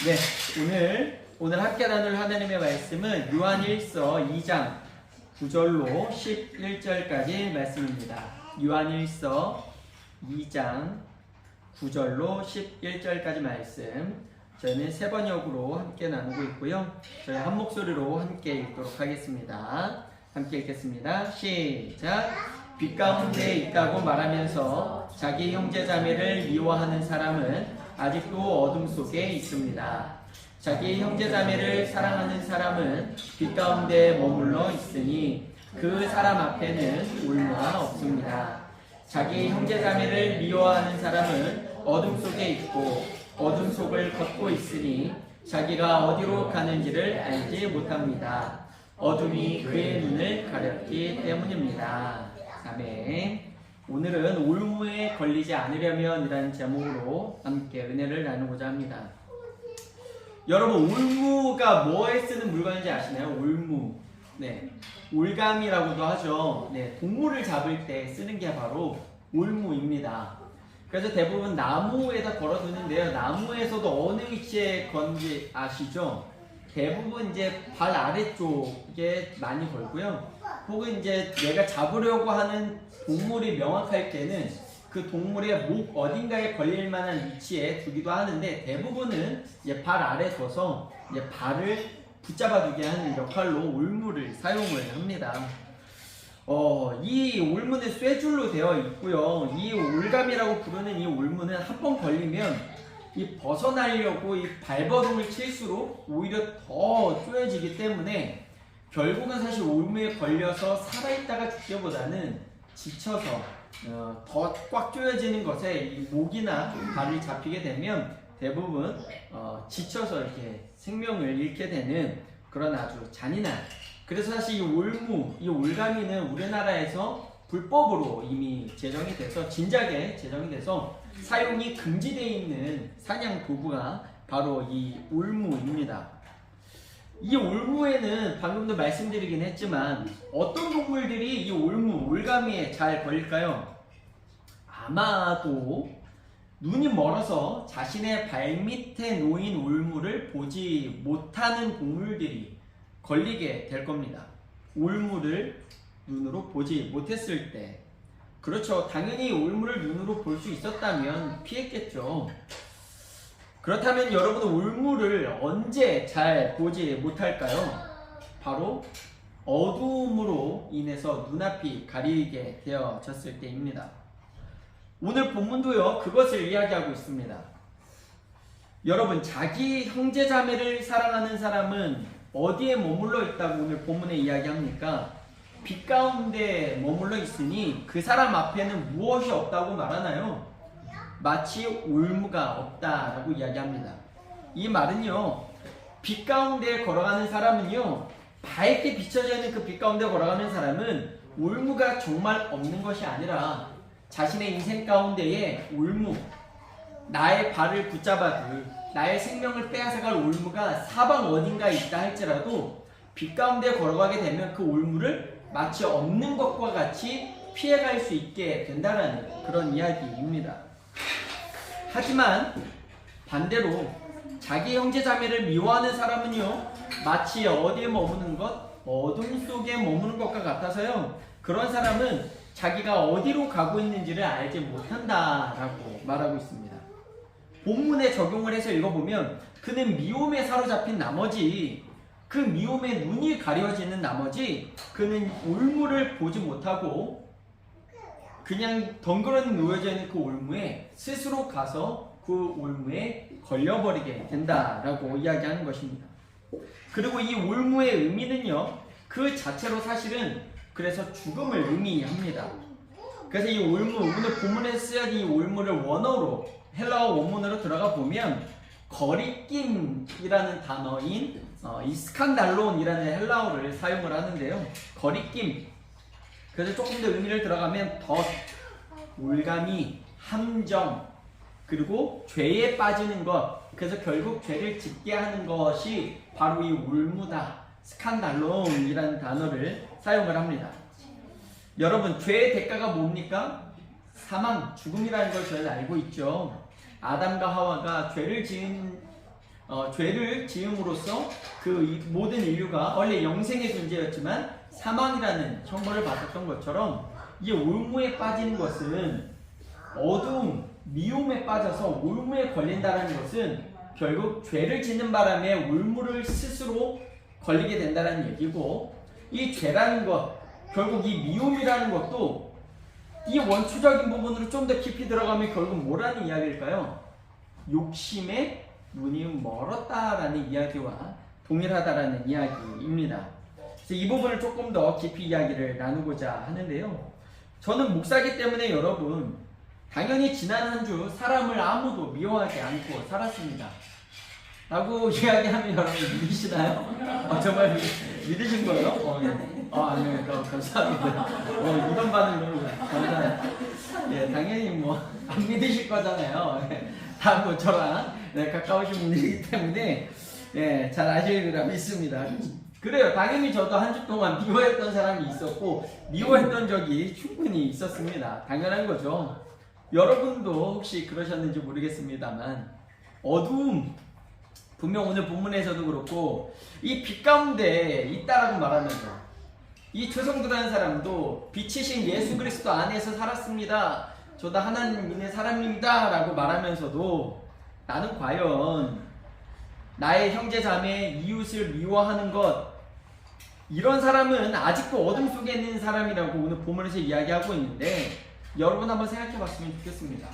네, 오늘 함께 나눌 하나님의 말씀은 요한일서 2장 9절로 11절까지 말씀입니다. 요한일서 2장 9절로 11절까지 말씀. 저희는 세 번역으로 함께 나누고 있고요. 저희 한 목소리로 함께 읽도록 하겠습니다. 함께 읽겠습니다. 시작. 빛 가운데 있다고 말하면서 자기 형제 자매를 미워하는 사람은 아직도 어둠 속에 있습니다. 자기 형제 자매를 사랑하는 사람은 빛 가운데 머물러 있으니 그 사람 앞에는 올무가 없습니다. 자기 형제 자매를 미워하는 사람은 어둠 속에 있고 어둠 속을 걷고 있으니 자기가 어디로 가는지를 알지 못합니다. 어둠이 그의 눈을 가렸기 때문입니다. 아멘. 오늘은 올무에 걸리지 않으려면 이라는 제목으로 함께 은혜를 나누고자 합니다. 여러분, 올무가 뭐에 쓰는 물건인지 아시나요? 올무. 네. 올감이라고도 하죠. 네. 동물을 잡을 때 쓰는 게 바로 올무입니다. 그래서 대부분 나무에다 걸어두는데요. 나무에서도 어느 위치에 건지 아시죠? 대부분 이제 발 아래쪽에 많이 걸고요. 혹은 이제 내가 잡으려고 하는 동물이 명확할 때는 그 동물의 목 어딘가에 걸릴 만한 위치에 두기도 하는데, 대부분은 이제 발 아래 둬서 이제 발을 붙잡아 두게 하는 역할로 올무를 사용을 합니다. 이 올무는 쇠줄로 되어 있고요. 이 올감이라고 부르는 이 올무는 한 번 걸리면 이 벗어나려고 이 발버둥을 칠수록 오히려 더 쪼여지기 때문에 결국은 사실 올무에 걸려서 살아있다가 죽기보다는 지쳐서 더 꽉 조여지는 것에 이 목이나 발이 잡히게 되면 대부분 지쳐서 이렇게 생명을 잃게 되는 그런 아주 잔인한, 그래서 사실 이 올무, 이 올가미는 우리나라에서 불법으로 이미 제정이 돼서, 진작에 제정이 돼서 사용이 금지되어 있는 사냥 도구가 바로 이 올무입니다. 이 올무에는 방금도 말씀드리긴 했지만 어떤 동물들이 이 올무, 올가미에 잘 걸릴까요? 아마도 눈이 멀어서 자신의 발밑에 놓인 올무를 보지 못하는 동물들이 걸리게 될 겁니다. 올무를 눈으로 보지 못했을 때. 그렇죠. 당연히 올무를 눈으로 볼 수 있었다면 피했겠죠. 그렇다면 여러분은 올무를 언제 잘 보지 못할까요? 바로 어두움으로 인해서 눈앞이 가리게 되어졌을 때입니다. 오늘 본문도요, 그것을 이야기하고 있습니다. 여러분, 자기 형제 자매를 사랑하는 사람은 어디에 머물러 있다고 오늘 본문에 이야기합니까? 빛 가운데 머물러 있으니 그 사람 앞에는 무엇이 없다고 말하나요? 마치 올무가 없다라고 이야기합니다. 이 말은요, 빛 가운데 걸어가는 사람은요, 밝게 비춰져 있는 그 빛 가운데 걸어가는 사람은 올무가 정말 없는 것이 아니라 자신의 인생 가운데에 올무, 나의 발을 붙잡아둘, 나의 생명을 빼앗아갈 올무가 사방 어딘가에 있다 할지라도 빛 가운데 걸어가게 되면 그 올무를 마치 없는 것과 같이 피해갈 수 있게 된다는 그런 이야기입니다. 하지만 반대로 자기 형제 자매를 미워하는 사람은요, 마치 어디에 머무는 것? 어둠 속에 머무는 것과 같아서요, 그런 사람은 자기가 어디로 가고 있는지를 알지 못한다라고 말하고 있습니다. 본문에 적용을 해서 읽어보면 그는 미움에 사로잡힌 나머지, 그 미움에 눈이 가려지는 나머지 그는 올무를 보지 못하고 그냥 덩그러니 놓여져 있는 그 올무에 스스로 가서 그 올무에 걸려버리게 된다라고 이야기하는 것입니다. 그리고 이 올무의 의미는요, 그 자체로 사실은 그래서 죽음을 의미합니다. 그래서 이 올무, 오늘 본문에 쓰여진 이 올무를 원어로, 헬라어 원문으로 들어가 보면 거리낌이라는 단어인 이스칸달론이라는 헬라어를 사용을 하는데요. 거리낌. 그래서 조금 더 의미를 들어가면 덫, 올가미, 함정, 그리고 죄에 빠지는 것. 그래서 결국 죄를 짓게 하는 것이 바로 이 올무다, 스칸달론이라는 단어를 사용을 합니다. 여러분, 죄의 대가가 뭡니까? 사망, 죽음이라는 걸 저희는 알고 있죠. 아담과 하와가 죄를 지은 죄를 지음으로써 그 모든 인류가 원래 영생의 존재였지만 사망이라는 형벌을 받았던 것처럼 이 올무에 빠지는 것은 어두움, 미움에 빠져서 올무에 걸린다는 것은 결국 죄를 짓는 바람에 올무를 스스로 걸리게 된다는 얘기고, 이 죄라는 것, 결국 이 미움이라는 것도 이 원초적인 부분으로 좀 더 깊이 들어가면 결국 뭐라는 이야기일까요? 욕심에 눈이 멀었다라는 이야기와 동일하다라는 이야기입니다. 그래서 이 부분을 조금 더 깊이 이야기를 나누고자 하는데요. 저는 목사기 때문에 여러분, 당연히 지난 한 주 사람을 아무도 미워하지 않고 살았습니다 라고 이야기하면 여러분 믿으시나요? 정말 믿으신 거예요? 네. 네, 감사합니다. 이런 반응으로 감사해요. 예, 당연히 뭐 안 믿으실 거잖아요. 다 뭐 저랑 가까우신 분들이기 때문에 잘 아실 거라 믿습니다. 그래요. 당연히 저도 한 주 동안 미워했던 사람이 있었고 미워했던 적이 충분히 있었습니다. 당연한 거죠. 여러분도 혹시 그러셨는지 모르겠습니다만 어두움, 분명 오늘 본문에서도 그렇고 이 빛 가운데 있다라고 말하면서 이 최성도라는 사람도 빛이신 예수 그리스도 안에서 살았습니다. 저도 하나님의 사람입니다 라고 말하면서도 나는 과연 나의 형제 자매 이웃을 미워하는 것, 이런 사람은 아직도 어둠 속에 있는 사람이라고 오늘 본문에서 이야기하고 있는데 여러분 한번 생각해 봤으면 좋겠습니다.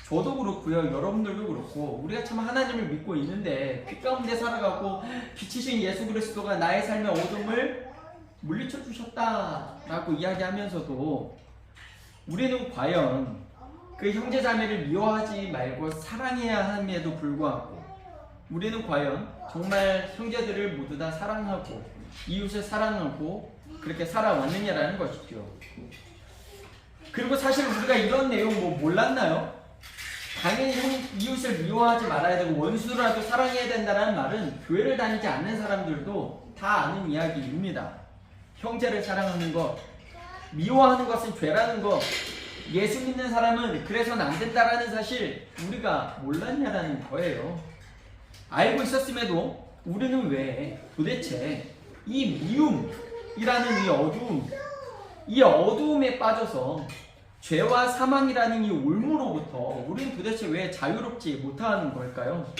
저도 그렇고요, 여러분들도 그렇고, 우리가 참 하나님을 믿고 있는데 빛 가운데 살아가고 빛이신 예수 그리스도가 나의 삶의 어둠을 물리쳐 주셨다라고 이야기하면서도 우리는 과연 그 형제 자매를 미워하지 말고 사랑해야 함에도 불구하고 우리는 과연 정말 형제들을 모두 다 사랑하고 이웃을 사랑하고 그렇게 살아왔느냐라는 것이죠. 그리고 사실 우리가 이런 내용 몰랐나요? 당연히 이웃을 미워하지 말아야 되고 원수라도 사랑해야 된다는 말은 교회를 다니지 않는 사람들도 다 아는 이야기입니다. 형제를 사랑하는 것, 미워하는 것은 죄라는 것, 예수 믿는 사람은 그래서는 안 된다라는 사실 우리가 몰랐냐라는 거예요. 알고 있었음에도 우리는 왜 도대체 이 미움이라는 이 어두움에 빠져서 죄와 사망이라는 이 올무로부터 우리는 도대체 왜 자유롭지 못하는 걸까요?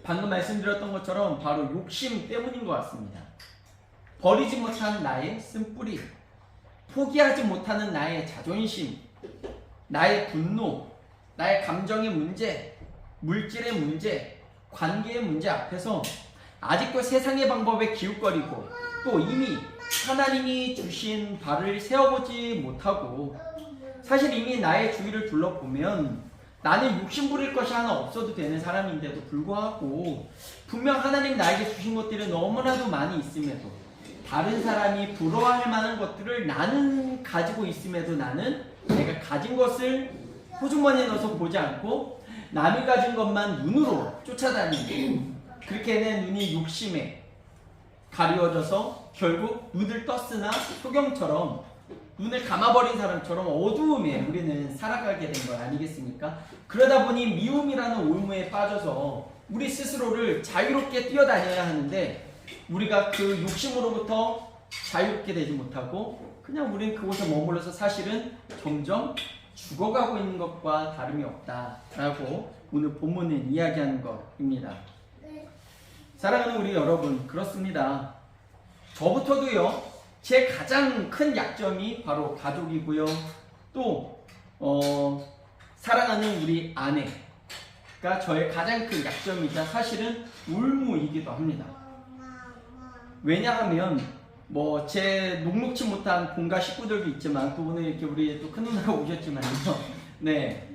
방금 말씀드렸던 것처럼 바로 욕심 때문인 것 같습니다. 버리지 못한 나의 쓴뿌리, 포기하지 못하는 나의 자존심, 나의 분노, 나의 감정의 문제, 물질의 문제, 관계의 문제 앞에서 아직도 세상의 방법에 기웃거리고 또 이미 하나님이 주신 발을 세워보지 못하고, 사실 이미 나의 주위를 둘러보면 나는 욕심 부릴 것이 하나 없어도 되는 사람인데도 불구하고 분명 하나님 나에게 주신 것들이 너무나도 많이 있음에도 다른 사람이 부러워할 만한 것들을 나는 가지고 있음에도 나는 내가 가진 것을 호주머니에 넣어서 보지 않고 남이 가진 것만 눈으로 쫓아다니고, 그렇게 내 눈이 욕심에 가리워져서 결국 눈을 떴으나 소경처럼 눈을 감아버린 사람처럼 어두움에 우리는 살아가게 된 것 아니겠습니까? 그러다 보니 미움이라는 올무에 빠져서 우리 스스로를 자유롭게 뛰어다녀야 하는데 우리가 그 욕심으로부터 자유롭게 되지 못하고 그냥 우리는 그곳에 머물러서 사실은 점점 죽어가고 있는 것과 다름이 없다라고 오늘 본문은 이야기하는 것입니다. 사랑하는 우리 여러분, 그렇습니다. 저부터도요, 제 가장 큰 약점이 바로 가족이고요. 또 사랑하는 우리 아내가 저의 가장 큰 약점이자 사실은 울무이기도 합니다. 왜냐하면 제 녹록치 못한 본가 식구들도 있지만 또 오늘 이렇게 우리 또 큰 누나가 오셨지만요. 네.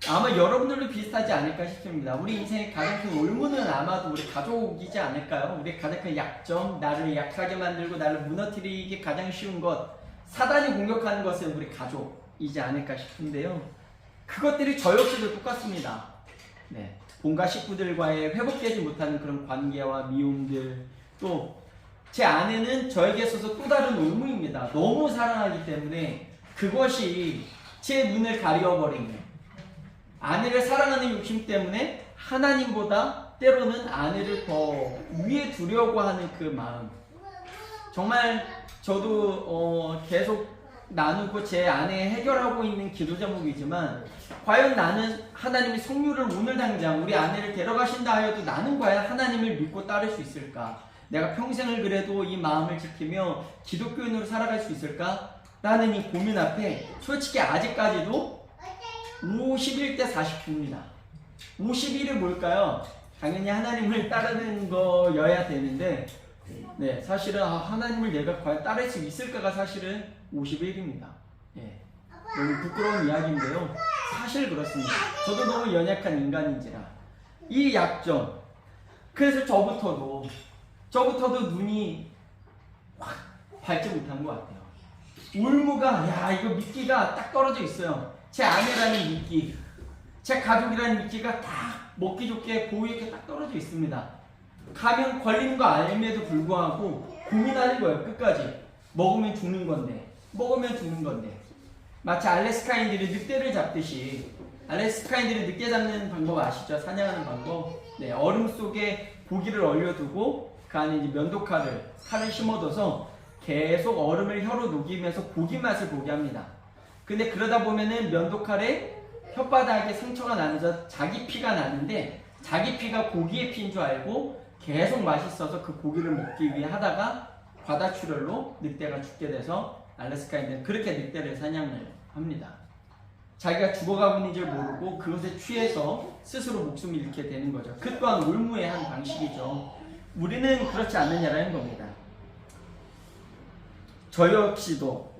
아마 여러분들도 비슷하지 않을까 싶습니다. 우리 인생의 가장 큰 올무는 아마도 우리 가족이지 않을까요? 우리 가장 큰 약점, 나를 약하게 만들고 나를 무너뜨리기 가장 쉬운 것, 사단이 공격하는 것은 우리 가족이지 않을까 싶은데요. 그것들이 저 역시도 똑같습니다. 네. 본가 식구들과의 회복되지 못하는 그런 관계와 미움들, 또 제 아내는 저에게 있어서 또 다른 올무입니다. 너무 사랑하기 때문에 그것이 제 눈을 가려버리는, 아내를 사랑하는 욕심 때문에 하나님보다 때로는 아내를 더 위에 두려고 하는 그 마음. 정말 저도 계속 나누고 제 안에 해결하고 있는 기도 제목이지만, 과연 나는 하나님이 성류를 오늘 당장 우리 아내를 데려가신다 하여도 나는 과연 하나님을 믿고 따를 수 있을까? 내가 평생을 그래도 이 마음을 지키며 기독교인으로 살아갈 수 있을까? 라는 이 고민 앞에 솔직히 아직까지도 51대 49입니다. 51이 뭘까요? 당연히 하나님을 따르는 거여야 되는데, 네, 사실은 하나님을 내가 과연 따를 수 있을까가 사실은 51입니다. 예, 너무 부끄러운 이야기인데요. 사실 그렇습니다. 저도 너무 연약한 인간인지라 이 약점. 그래서 저부터도 눈이 확 밝지 못한 것 같아요. 울무가 이거 미끼가 딱 떨어져 있어요. 제 아내라는 미끼, 제 가족이라는 미끼가 딱 먹기 좋게 보이게 딱 떨어져 있습니다. 가면 걸리는 거 알면에도 불구하고 고민하는 거예요. 끝까지. 먹으면 죽는 건데. 마치 알래스카인들이 늑대를 잡듯이, 알래스카인들이 늑대 잡는 방법 아시죠? 사냥하는 방법. 네, 얼음 속에 고기를 얼려두고 그 안에 이제 면도칼을 심어둬서 계속 얼음을 혀로 녹이면서 고기 맛을 보게 합니다. 근데 그러다 보면은 면도칼에 혓바닥에 상처가 나면서 자기 피가 나는데, 자기 피가 고기의 피인 줄 알고 계속 맛있어서 그 고기를 먹기 위해 하다가 과다출혈로 늑대가 죽게 돼서 알래스카인들은 그렇게 늑대를 사냥을 합니다. 자기가 죽어가고 있는 줄 모르고 그것에 취해서 스스로 목숨을 잃게 되는 거죠. 그 또한 올무의 한 방식이죠. 우리는 그렇지 않느냐라는 겁니다. 저 역시도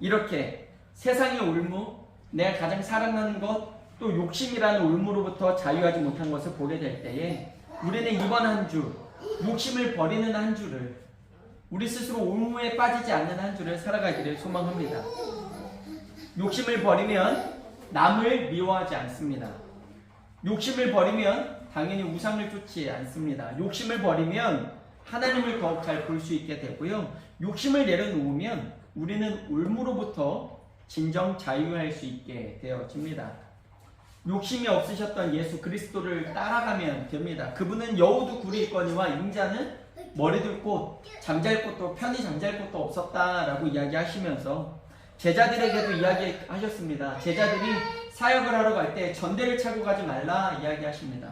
이렇게 세상의 올무, 내가 가장 사랑하는 것, 또 욕심이라는 올무로부터 자유하지 못한 것을 보게 될 때에 우리는 이번 한 주, 욕심을 버리는 한 주를, 우리 스스로 올무에 빠지지 않는 한 주를 살아가기를 소망합니다. 욕심을 버리면 남을 미워하지 않습니다. 욕심을 버리면 당연히 우상을 쫓지 않습니다. 욕심을 버리면 하나님을 더욱 잘 볼 수 있게 되고요. 욕심을 내려놓으면 우리는 올무로부터 진정 자유할 수 있게 되어집니다. 욕심이 없으셨던 예수 그리스도를 따라가면 됩니다. 그분은 여우도 굴이 있거니와 인자는 머리둘 곳, 잠잘 곳도 편히 잠잘 곳도 없었다라고 이야기하시면서 제자들에게도 이야기하셨습니다. 제자들이 사역을 하러 갈 때 전대를 차고 가지 말라 이야기하십니다.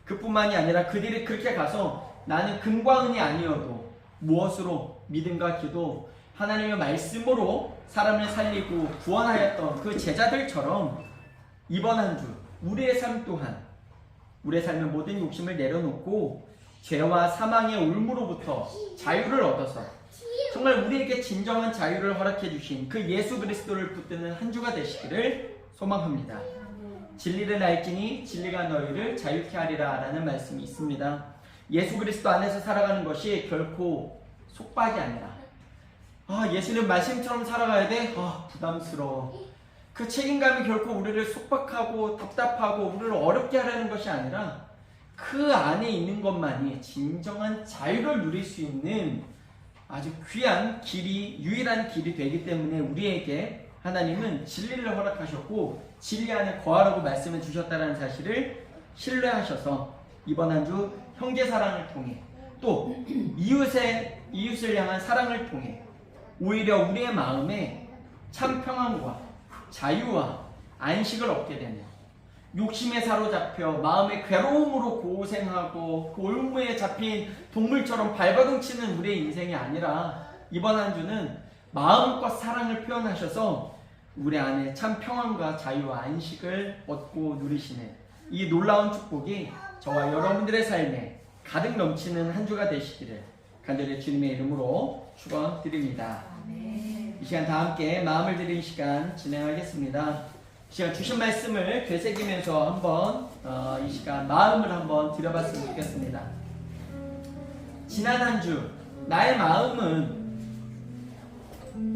그뿐만이 아니라 그들이 그렇게 가서 나는 금과 은이 아니어도 무엇으로 믿음과 기도, 하나님의 말씀으로 사람을 살리고 구원하였던 그 제자들처럼 이번 한 주 우리의 삶 또한, 우리의 삶의 모든 욕심을 내려놓고 죄와 사망의 올무로부터 자유를 얻어서 정말 우리에게 진정한 자유를 허락해 주신 그 예수 그리스도를 붙드는 한 주가 되시기를 소망합니다. 진리를 알지니 진리가 너희를 자유케 하리라 라는 말씀이 있습니다. 예수 그리스도 안에서 살아가는 것이 결코 속박이 아니라, 예수님 말씀처럼 살아가야 돼? 부담스러워. 그 책임감이 결코 우리를 속박하고 답답하고 우리를 어렵게 하려는 것이 아니라 그 안에 있는 것만이 진정한 자유를 누릴 수 있는 아주 귀한 길이, 유일한 길이 되기 때문에 우리에게 하나님은 진리를 허락하셨고 진리 안에 거하라고 말씀을 주셨다는 사실을 신뢰하셔서 이번 한 주 형제 사랑을 통해 또 이웃을 향한 사랑을 통해 오히려 우리의 마음에 참 평안과 자유와 안식을 얻게 되는, 욕심에 사로잡혀 마음의 괴로움으로 고생하고 그 올무에 잡힌 동물처럼 발버둥 치는 우리의 인생이 아니라 이번 한 주는 마음껏 사랑을 표현하셔서 우리 안에 참 평안과 자유와 안식을 얻고 누리시는 이 놀라운 축복이 저와 여러분들의 삶에 가득 넘치는 한 주가 되시기를 간절히 주님의 이름으로 축원드립니다. 이 시간 다 함께 마음을 드리는 시간 진행하겠습니다. 이 시간 주신 말씀을 되새기면서 한번 이 시간 마음을 한번 드려봤으면 좋겠습니다. 지난 한 주 나의 마음은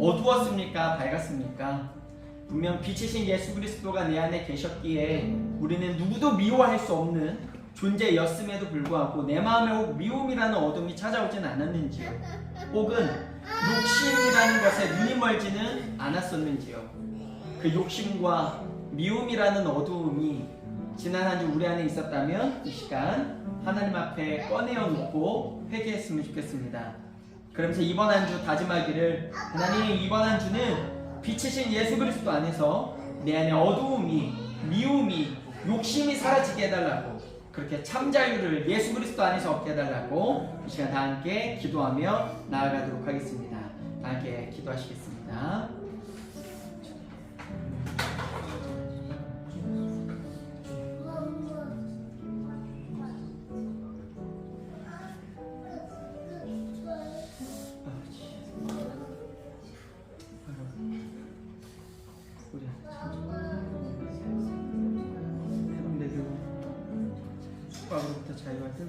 어두웠습니까? 밝았습니까? 분명 빛이신 예수 그리스도가 내 안에 계셨기에 우리는 누구도 미워할 수 없는 존재였음에도 불구하고 내 마음에 혹 미움이라는 어둠이 찾아오진 않았는지요? 혹은 욕심이라는 것에 눈이 멀지는 않았었는지요? 그 욕심과 미움이라는 어두움이 지난 한 주 우리 안에 있었다면 이 시간 하나님 앞에 꺼내어 놓고 회개했으면 좋겠습니다. 그러면서 이번 한 주 다짐하기를, 하나님 이번 한 주는 빛이신 예수 그리스도 안에서 내 안에 어두움이, 미움이, 욕심이 사라지게 해달라고, 그렇게 참 자유를 예수 그리스도 안에서 얻게 해달라고 이 시간 다 함께 기도하며 나아가도록 하겠습니다. 다 함께 기도하시겠습니다. 축복으로부터 자유할 때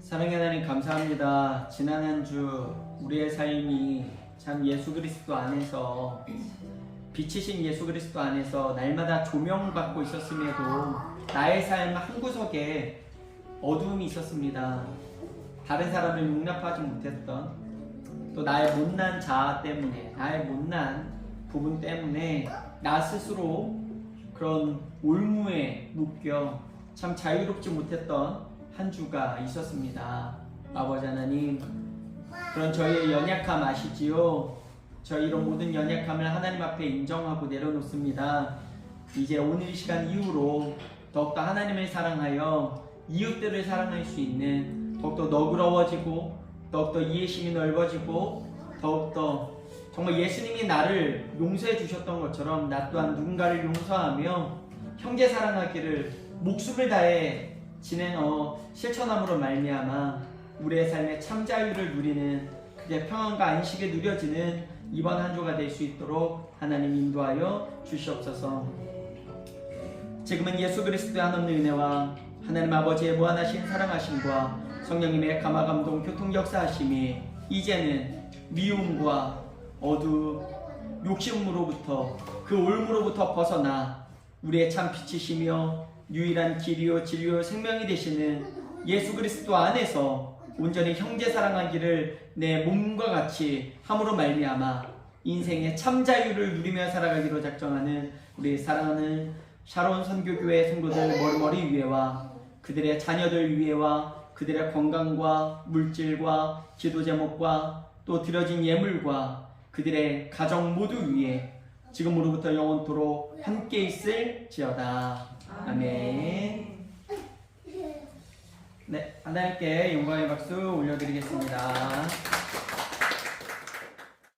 사랑의 하나님 감사합니다. 지난 한 주 우리의 삶이 참 예수 그리스도 안에서, 빛이신 예수 그리스도 안에서 날마다 조명받고 있었음에도 나의 삶 한 구석에 어두움이 있었습니다. 다른 사람을 용납하지 못했던, 또 나의 못난 자아 때문에, 나의 못난 부분 때문에 나 스스로 그런 올무에 묶여 참 자유롭지 못했던 한 주가 있었습니다. 아버지 하나님, 그런 저희의 연약함 아시지요? 저희 이런 모든 연약함을 하나님 앞에 인정하고 내려놓습니다. 이제 오늘 이 시간 이후로 더욱더 하나님을 사랑하여 이웃들을 사랑할 수 있는, 더욱더 너그러워지고 더욱더 이해심이 넓어지고 더욱더 정말 예수님이 나를 용서해 주셨던 것처럼 나 또한 누군가를 용서하며 형제 사랑하기를 목숨을 다해 실천함으로 말미암아 우리의 삶의 참 자유를 누리는, 그게 평안과 안식에 누려지는 이번 한 주가 될 수 있도록 하나님 인도하여 주시옵소서. 지금은 예수 그리스도의 한없는 은혜와 하나님 아버지의 무한하신 사랑하심과 성령님의 감화감동 교통 역사하심이 이제는 미움과 어두, 욕심으로부터, 그 올무로부터 벗어나 우리의 참 빛이시며 유일한 길이요 진리요 생명이 되시는 예수 그리스도 안에서 온전히 형제 사랑하기를 내 몸과 같이 함으로 말미암아 인생의 참 자유를 누리며 살아가기로 작정하는 우리 사랑하는 샤론 선교교회 성도들 머리머리 위에와 그들의 자녀들 위에와 그들의 건강과 물질과 기도 제목과 또 드려진 예물과 그들의 가정 모두 위에 지금으로부터 영원토록 함께 있을지어다. 아멘. 네, 하나님께 영광의 박수 올려드리겠습니다.